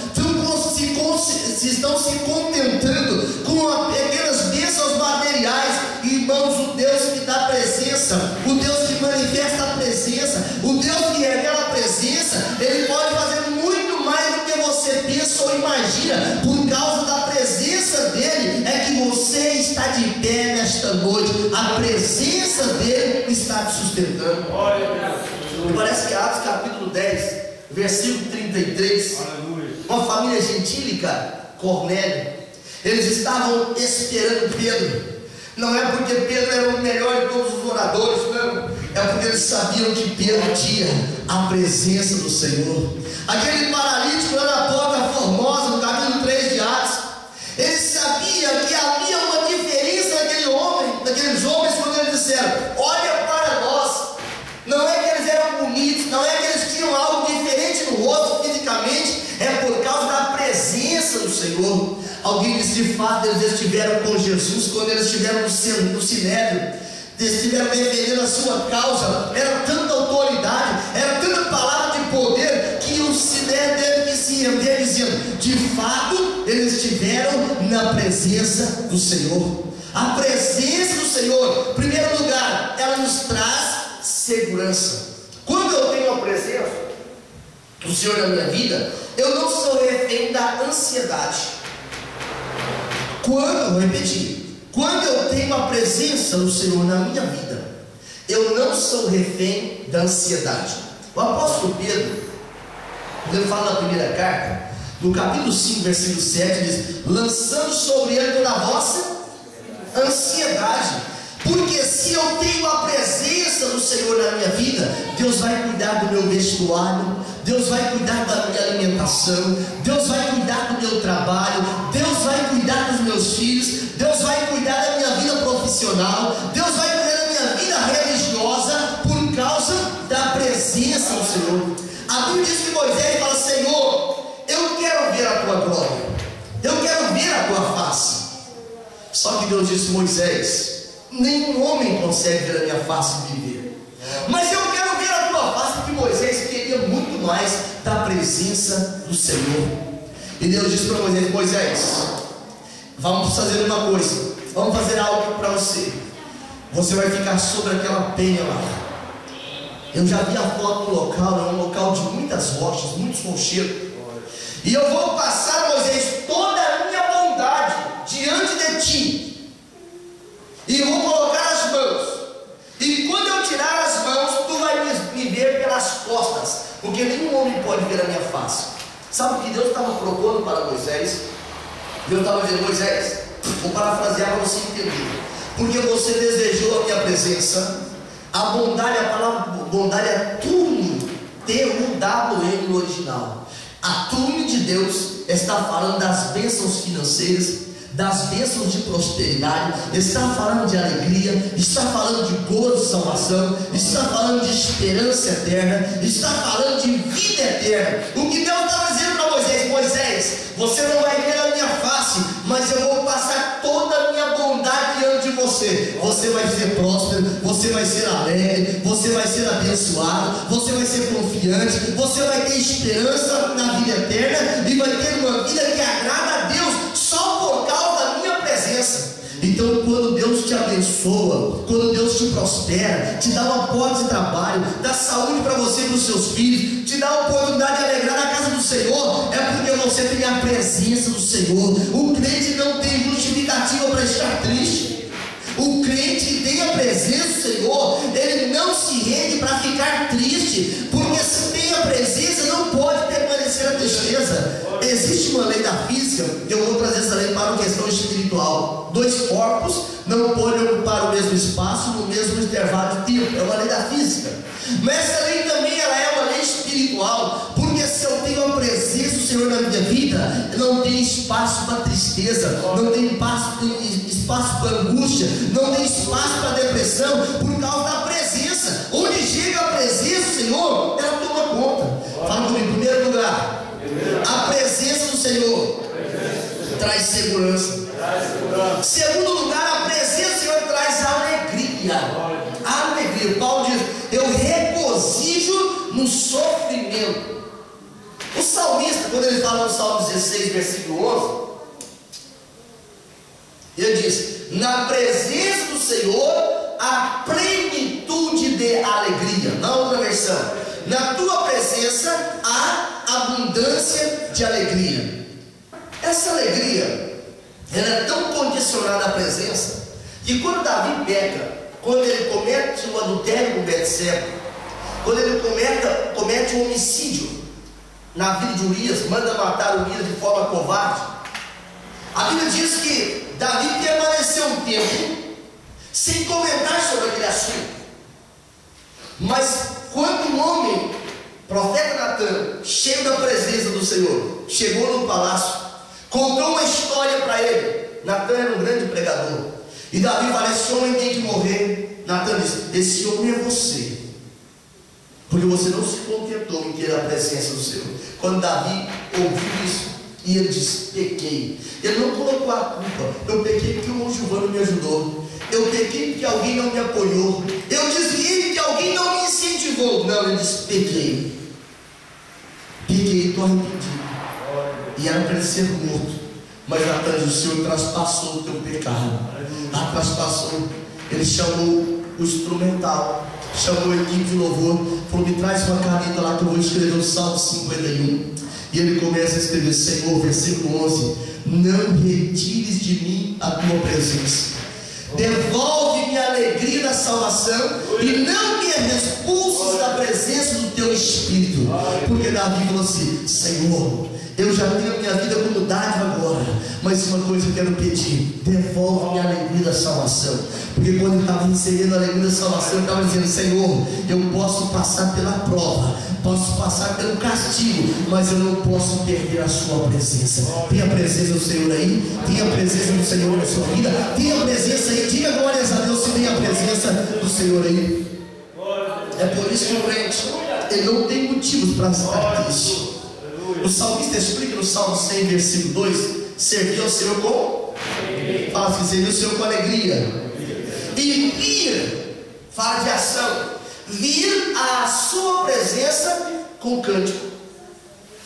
estão se contentando com apenas bênçãos materiais. Irmãos, o Deus que dá presença, o Deus que manifesta a presença, o Deus que revela a presença, Ele pode fazer muito mais do que você pensa ou imagina. Por causa da presença dEle é que você está de pé nesta noite. A presença dEle está te sustentando. Parece que Atos capítulo 10, versículo 33. Uma família gentílica, Cornélio, eles estavam esperando Pedro. Não é porque Pedro era o melhor de todos os oradores, não. É porque eles sabiam que Pedro tinha a presença do Senhor. Aquele paralítico lá na porta formosa, no capítulo 3 de Atos, ele sabia que havia uma diferença naqueles homens, quando eles disseram: olha para nós. Não é que eles eram bonitos, não é que eles tinham algo diferente no rosto fisicamente, é por causa da presença do Senhor. Alguém disse: de fato eles estiveram com Jesus quando eles estiveram no Sinédrio, eles estiveram defendendo a sua causa. Era tanta autoridade, era tanta palavra de poder, que o Sinédrio teve que se render dizendo: de fato eles estiveram na presença do Senhor. A presença do Senhor, em primeiro lugar, ela nos traz segurança. Quando eu tenho a presença, do Senhor na minha vida, eu não sou refém da ansiedade. Vou repetir, quando eu tenho a presença do Senhor na minha vida, eu não sou refém da ansiedade. O apóstolo Pedro, quando ele fala na primeira carta, no capítulo 5, versículo 7, diz: lançando sobre ele toda a vossa ansiedade, porque se eu tenho a presença do Senhor na minha vida, Deus vai cuidar do meu vestuário, Deus vai cuidar da minha alimentação, Deus vai cuidar do meu trabalho, Deus vai cuidar dos meus filhos, Deus vai cuidar da minha vida profissional, Deus vai cuidar da minha vida religiosa, por causa da presença do Senhor. A Bíblia diz que Moisés fala: Senhor, eu quero ver a tua glória, eu quero ver a tua face. Só que Deus disse: Moisés, nenhum homem consegue ver a minha face e viver, mas eu quero ver a tua face. Que Moisés queria muito mais da presença do Senhor. E Deus disse para Moisés: Moisés, vamos fazer uma coisa, vamos fazer algo para você. Você vai ficar sobre aquela penha lá. Eu já vi a foto do local, é um local de muitas rochas, muitos rochedos. E eu vou passar, Moisés, toda a minha bondade diante de ti, e vou colocar as mãos, e quando eu tirar as mãos, tu vai me ver pelas costas, porque nenhum homem pode ver a minha face. Sabe o que Deus estava propondo para Moisés? Deus estava dizendo: Moisés, vou parafrasear para você entender, porque você desejou a minha presença. A bondade, a palavra bondade é tume, T-U-W-M no original. A tume de Deus está falando das bênçãos financeiras, das bênçãos de prosperidade, está falando de alegria, está falando de gozo de salvação, está falando de esperança eterna, está falando de vida eterna. O que Deus estava dizendo para Moisés: Moisés, você não vai ver a minha face, mas eu vou passar toda a minha bondade diante de você. Você vai ser próspero, você vai ser alegre, você vai ser abençoado, você vai ser confiante, você vai ter esperança na vida eterna e vai ter uma vida que agrada a Deus só por causa da minha presença. Então, quando Deus te abençoa, quando Deus te prospera, te dá uma porta de trabalho, dá saúde para você e para os seus filhos, te dá a oportunidade de alegrar na casa do Senhor, é porque você tem a presença do Senhor. O crente não tem justificativa para estar triste. O crente que tem a presença do Senhor, ele não se rende para ficar triste, porque se tem a presença, não pode permanecer a tristeza. Existe uma lei da física, eu vou trazer essa lei para uma questão espiritual. Dois corpos não podem ocupar o mesmo espaço no mesmo intervalo de tempo. É uma lei da física. Mas essa lei também ela é uma lei espiritual, porque se eu tenho a presença do Senhor na minha vida, não tem espaço para tristeza, não tem espaço para angústia, não tem espaço para depressão, por causa da presença. Onde chega a presença do Senhor, ela toma conta. Fala comigo: em primeiro lugar, a presença do Senhor traz segurança. Segundo lugar, a presença do Senhor traz alegria. Alegria. Paulo diz: eu regozijo no sofrimento. O salmista, quando ele fala no Salmo 16, versículo 11, ele diz: na presença do Senhor há plenitude de alegria. Na outra versão: na tua presença há abundância de alegria. Essa alegria, ela é tão condicionada à presença, que quando Davi peca, quando ele comete o adultério com Betseba, quando ele comete um homicídio na vida de Urias, manda matar Urias de forma covarde, a Bíblia diz que Davi permaneceu um tempo sem comentar sobre aquele assunto. Mas quando um homem, profeta Natan, cheio da presença do Senhor, chegou no palácio, contou uma história para ele. Natan era um grande pregador, e Davi falou: esse homem tem que morrer. Natan disse: esse homem é você, porque você não se contentou em ter a presença do Senhor. Quando Davi ouviu isso, e ele disse: pequei. Ele não colocou a culpa: eu pequei porque o irmão Giovanni me ajudou, eu pequei porque alguém não me apoiou, eu desviei porque alguém não me incentivou. Não, ele disse: pequei, estou arrependido. E era para ele ser morto, mas Natan disse: o Senhor traspassou o teu pecado. Traspassou. Ele chamou o instrumental, chamou a equipe de louvor, falou: me traz uma caneta lá que eu vou escrever o Salmo 51. E ele começa a escrever: Senhor, versículo 11: não retires de mim a tua presença, devolve-me a alegria da salvação e não me expulses da presença do teu Espírito. Porque Davi falou assim: Senhor, eu já tenho a minha vida como dádiva agora, mas uma coisa eu quero pedir: devolve-me a alegria da salvação. Porque quando ele estava recebendo a alegria da salvação, ele estava dizendo: Senhor, eu posso passar pela prova, posso passar pelo castigo, mas eu não posso perder a sua presença. Tem a presença do Senhor aí? Tem a presença do Senhor na sua vida? Tem a presença aí? Diga glórias a Deus se tem a presença do Senhor aí. É por isso que o crente, ele não tem motivos para estar triste. O salmista explica no Salmo 100, versículo 2: servir ao Senhor com? Fala assim: servir ao Senhor com alegria. E vir, fala de ação, vir à sua presença com cântico.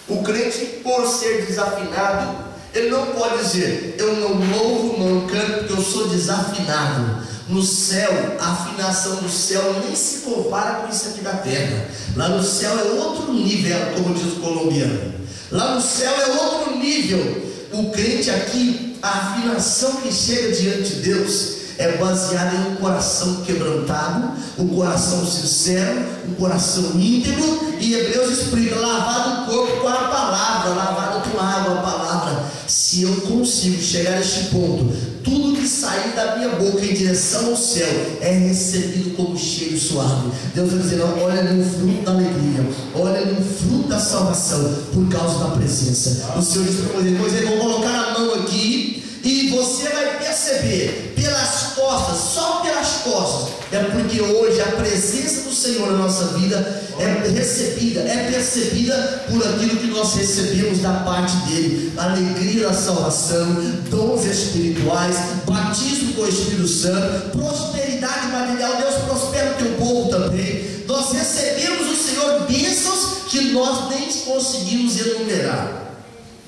O crente, por ser desafinado, ele não pode dizer: eu não louvo, não canto, porque eu sou desafinado. No céu, a afinação do céu nem se compara com isso aqui da terra. Lá no céu é outro nível, como diz o colombiano. Lá no céu é outro nível. O crente aqui, a afinação que chega diante de Deus é baseada em um coração quebrantado, um coração sincero, um coração íntegro. E Hebreus explica: lavado o corpo com a palavra, lavado com água a palavra. Se eu consigo chegar a este ponto, tudo que sair da minha boca em direção ao céu é recebido como cheiro suave. Deus vai dizer: olha ali o fruto da alegria, olha ali o fruto da salvação, por causa da presença. O Senhor disse para Moisés: eu vou colocar a mão aqui e você vai perceber pelas costas, só pelas costas. É porque hoje a presença do Senhor na nossa vida é recebida, é percebida por aquilo que nós recebemos da parte dele: alegria da salvação, dons espirituais, batismo com o Espírito Santo, prosperidade material. Deus prospera o teu povo também. Nós recebemos do Senhor bênçãos que nós nem conseguimos enumerar.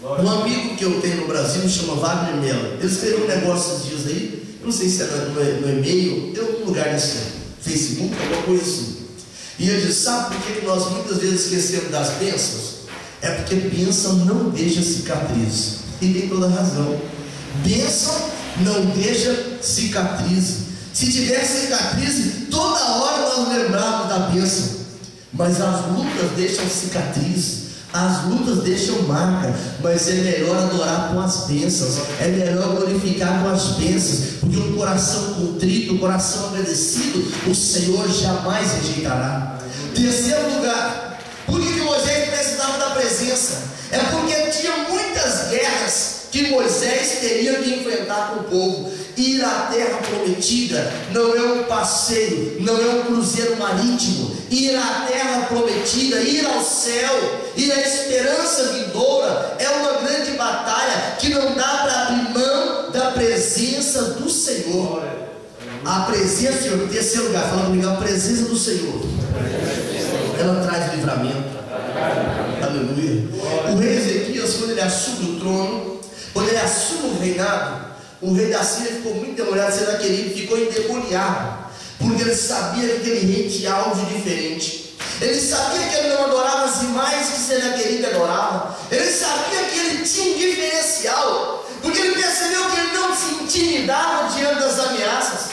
Um amigo que eu tenho no Brasil chama Wagner Mello. Ele escreveu um negócio esses dias aí, eu não sei se era no e-mail, em algum lugar desse Facebook, alguma coisa assim. E ele diz: sabe por que nós muitas vezes esquecemos das bênçãos? É porque bênção não deixa cicatriz. E tem toda razão. Bênção não deixa cicatriz. Se tiver cicatriz, toda hora nós lembramos da bênção. Mas as lutas deixam cicatriz, as lutas deixam marca. Mas é melhor adorar com as bênçãos, é melhor glorificar com as bênçãos, porque um coração contrito, um coração agradecido, o Senhor jamais rejeitará. Terceiro lugar, por que Moisés precisava da presença? É porque tinha muitas guerras que Moisés teria que enfrentar com o povo. Ir à terra prometida não é um passeio, não é um cruzeiro marítimo. Ir à terra prometida, ir ao céu, ir à esperança vindoura é uma grande batalha que não dá para abrir mão da presença do Senhor. A presença, Senhor, em terceiro lugar, fala comigo: a presença do Senhor, ela traz livramento. Aleluia. O rei Ezequias, quando ele assume o trono, quando ele assume o reinado, o rei da Síria ficou muito demorado, Senaqueribe ficou endemoniado, porque ele sabia que aquele rei tinha algo de diferente. Ele sabia que ele não adorava as imagens que Senaqueribe adorava. Ele sabia que ele tinha um diferencial, porque ele percebeu que ele não se intimidava diante das ameaças.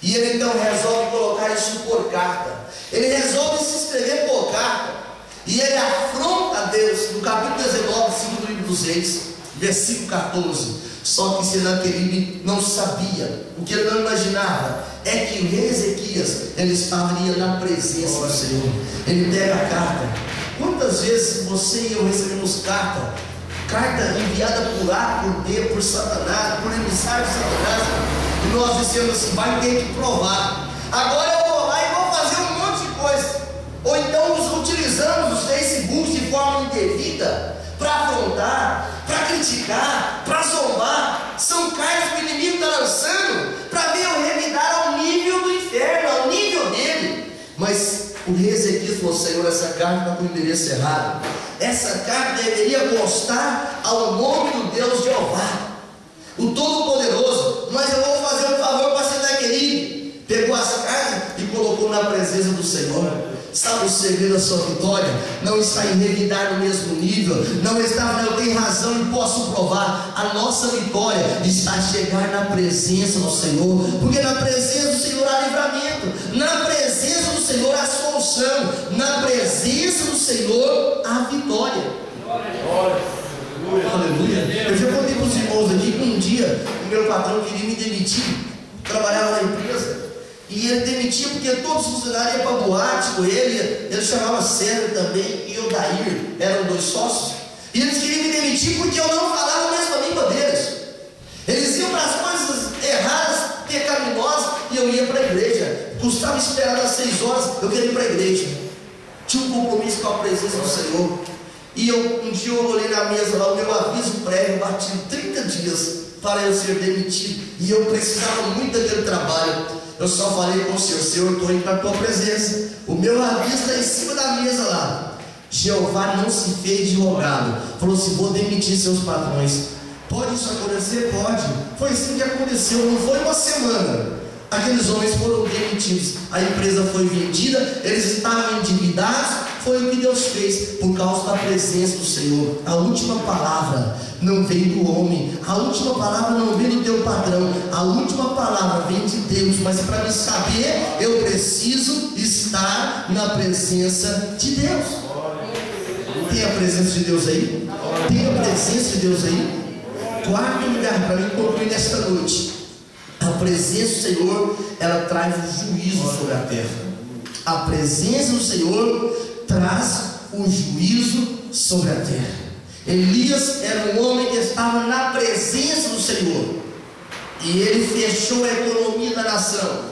E ele então resolve colocar isso por carta. Ele resolve se escrever por carta. E ele afronta a Deus no capítulo 19, segundo livro dos Reis, versículo 14. Só que Senaqueribe não sabia, o que ele não imaginava é que o rei Ezequias, ele estaria na presença do Senhor. Ele pega a carta. Quantas vezes você e eu recebemos carta enviada por A, por B, por Satanás, por emissário de Satanás, e nós dissemos assim: vai ter que provar. Agora eu vou lá e vou fazer um monte de coisa. Ou então utilizamos os Facebooks de forma indevida para afrontar, para criticar, para zombar. São cartas que o inimigo está lançando para ver eu revidar ao nível do inferno, ao nível dele. Mas o rei Ezequias falou: Senhor, essa carta está com o endereço errado. Essa carta deveria constar ao nome do Deus Jeová, o Todo-Poderoso. Mas eu vou fazer um favor para Senaqueribe. Pegou as cartas e colocou na presença do Senhor. Sabe o segredo da sua vitória? Não está em revidar no mesmo nível, não está, eu tenho razão e posso provar. A nossa vitória está em chegar na presença do Senhor, porque na presença do Senhor há livramento, na presença do Senhor há solução, na presença do Senhor há vitória. Aleluia. Eu já contei para os irmãos aqui que um dia o meu patrão queria me demitir, trabalhava na empresa. E ele demitia porque todos os funcionários iam para boate com ele chamava Sérgio também, e o Dair, eram 2 sócios, e eles queriam me demitir porque eu não falava a mesma língua deles. Eles iam para as coisas erradas, pecaminosas, e eu ia para a igreja. Custava esperar às 6 horas, eu queria ir para a igreja. Tinha um compromisso com a presença do Senhor. E um dia eu olhei na mesa lá, o meu aviso prévio batido 30 dias para eu ser demitido, e eu precisava muito daquele trabalho. Eu só falei com o Senhor: Senhor, estou indo para a tua presença. O meu aviso está em cima da mesa lá. Jeová não se fez de rogado, falou assim: vou demitir seus patrões. Pode isso acontecer? Pode. Foi assim que aconteceu, não foi uma semana. Aqueles homens foram demitidos, a empresa foi vendida, eles estavam endividados. Foi o que Deus fez, por causa da presença do Senhor. A última palavra não vem do homem, a última palavra não vem do teu patrão, a última palavra vem de Deus. Mas para me saber, eu preciso estar na presença de Deus. Tem a presença de Deus aí? Tem a presença de Deus aí? Quarto lugar, para mim concluir nesta noite: a presença do Senhor, ela traz o juízo sobre a terra. A presença do Senhor traz o juízo sobre a terra. Elias era um homem que estava na presença do Senhor, e ele fechou a economia da nação.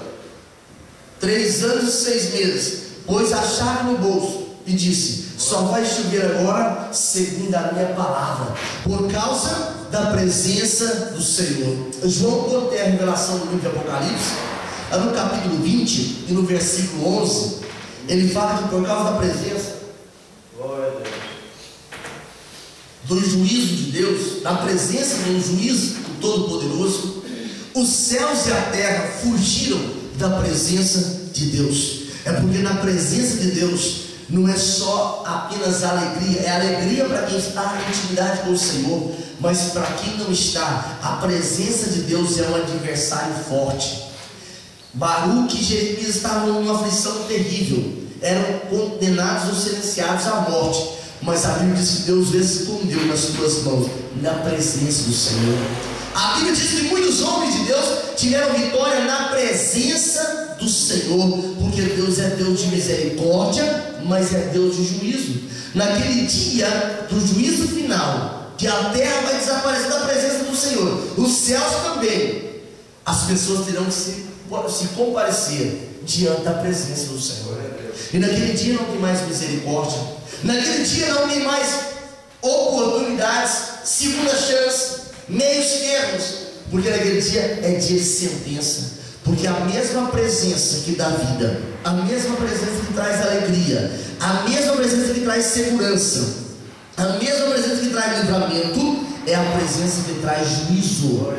3 anos e 6 meses, pôs a chave no bolso e disse: só vai chover agora segundo a minha palavra, por causa da presença do Senhor. João, quando tem a revelação do livro de Apocalipse, no capítulo 20 e no versículo 11, ele fala que por causa da presença do juízo de Deus, da presença do juízo do Todo-Poderoso, os céus e a terra fugiram da presença de Deus. É porque na presença de Deus não é só apenas alegria, é alegria para quem está em intimidade com o Senhor, mas para quem não está, a presença de Deus é um adversário forte. Baruque e Jeremias estavam numa aflição terrível, eram condenados ou sentenciados à morte, mas a Bíblia diz que Deus escondeu nas suas mãos, na presença do Senhor. A Bíblia diz que muitos homens de Deus tiveram vitória na presença do Senhor, porque Deus é Deus de misericórdia, mas é Deus de juízo. Naquele dia do juízo final, que a terra vai desaparecer da presença do Senhor, os céus também, as pessoas terão que se comparecer diante da presença do Senhor. E naquele dia não tem mais misericórdia, naquele dia não tem mais oportunidades, segunda chance, meios termos, porque naquele dia é dia de sentença. Porque a mesma presença que dá vida, a mesma presença que traz alegria, a mesma presença que traz segurança, a mesma presença que traz livramento, é a presença que traz juízo.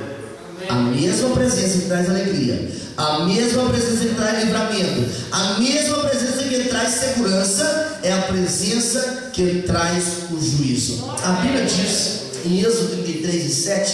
A mesma presença que traz alegria, a mesma presença que traz livramento, a mesma presença que traz segurança, é a presença que traz o juízo. A Bíblia diz em Êxodo 33:7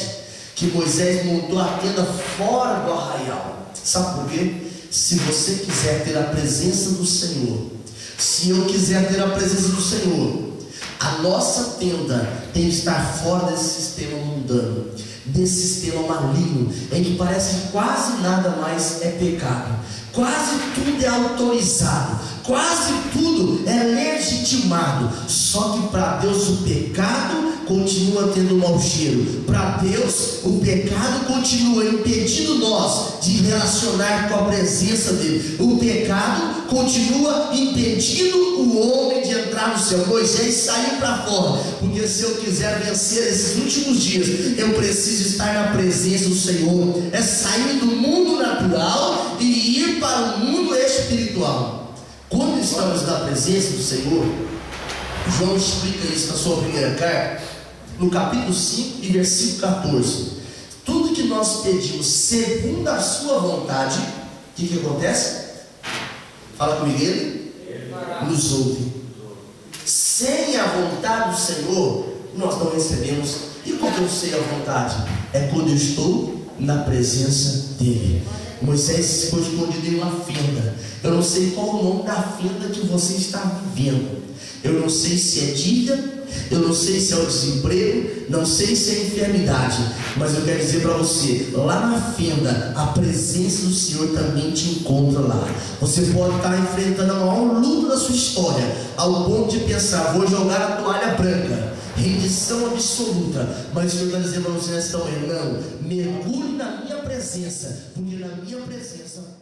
que Moisés montou a tenda fora do arraial. Sabe por quê? Se você quiser ter a presença do Senhor, se eu quiser ter a presença do Senhor, a nossa tenda tem que estar fora desse sistema mundano, desse sistema maligno, em que parece que quase nada mais é pecado, quase tudo é autorizado, quase tudo é legitimado. Só que para Deus o pecado continua tendo mau cheiro. Para Deus o pecado continua impedindo nós de relacionar com a presença dele. O pecado continua impedindo o homem de entrar no céu. Moisés saiu para fora, porque se eu quiser vencer esses últimos dias, eu preciso estar na presença do Senhor. É sair do mundo natural e ir para o mundo espiritual. Quando estamos na presença do Senhor, João explica isso na sua primeira carta, no capítulo 5 e versículo 14. Tudo que nós pedimos segundo a sua vontade, o que acontece? Fala comigo, Ele nos ouve. Sem a vontade do Senhor, nós não recebemos. E quando eu sei a vontade? É quando eu estou na presença dEle. Moisés ficou escondido em uma fenda. Eu não sei qual o nome da fenda que você está vivendo. Eu não sei se é dívida, eu não sei se é o desemprego, não sei se é enfermidade, mas eu quero dizer para você, lá na fenda, a presença do Senhor também te encontra lá. Você pode estar enfrentando o maior luto da sua história, ao ponto de pensar, vou jogar a toalha branca, rendição absoluta, mas o Senhor está dizendo para você nessa manhã, não, mergulhe na minha presença, porque na minha presença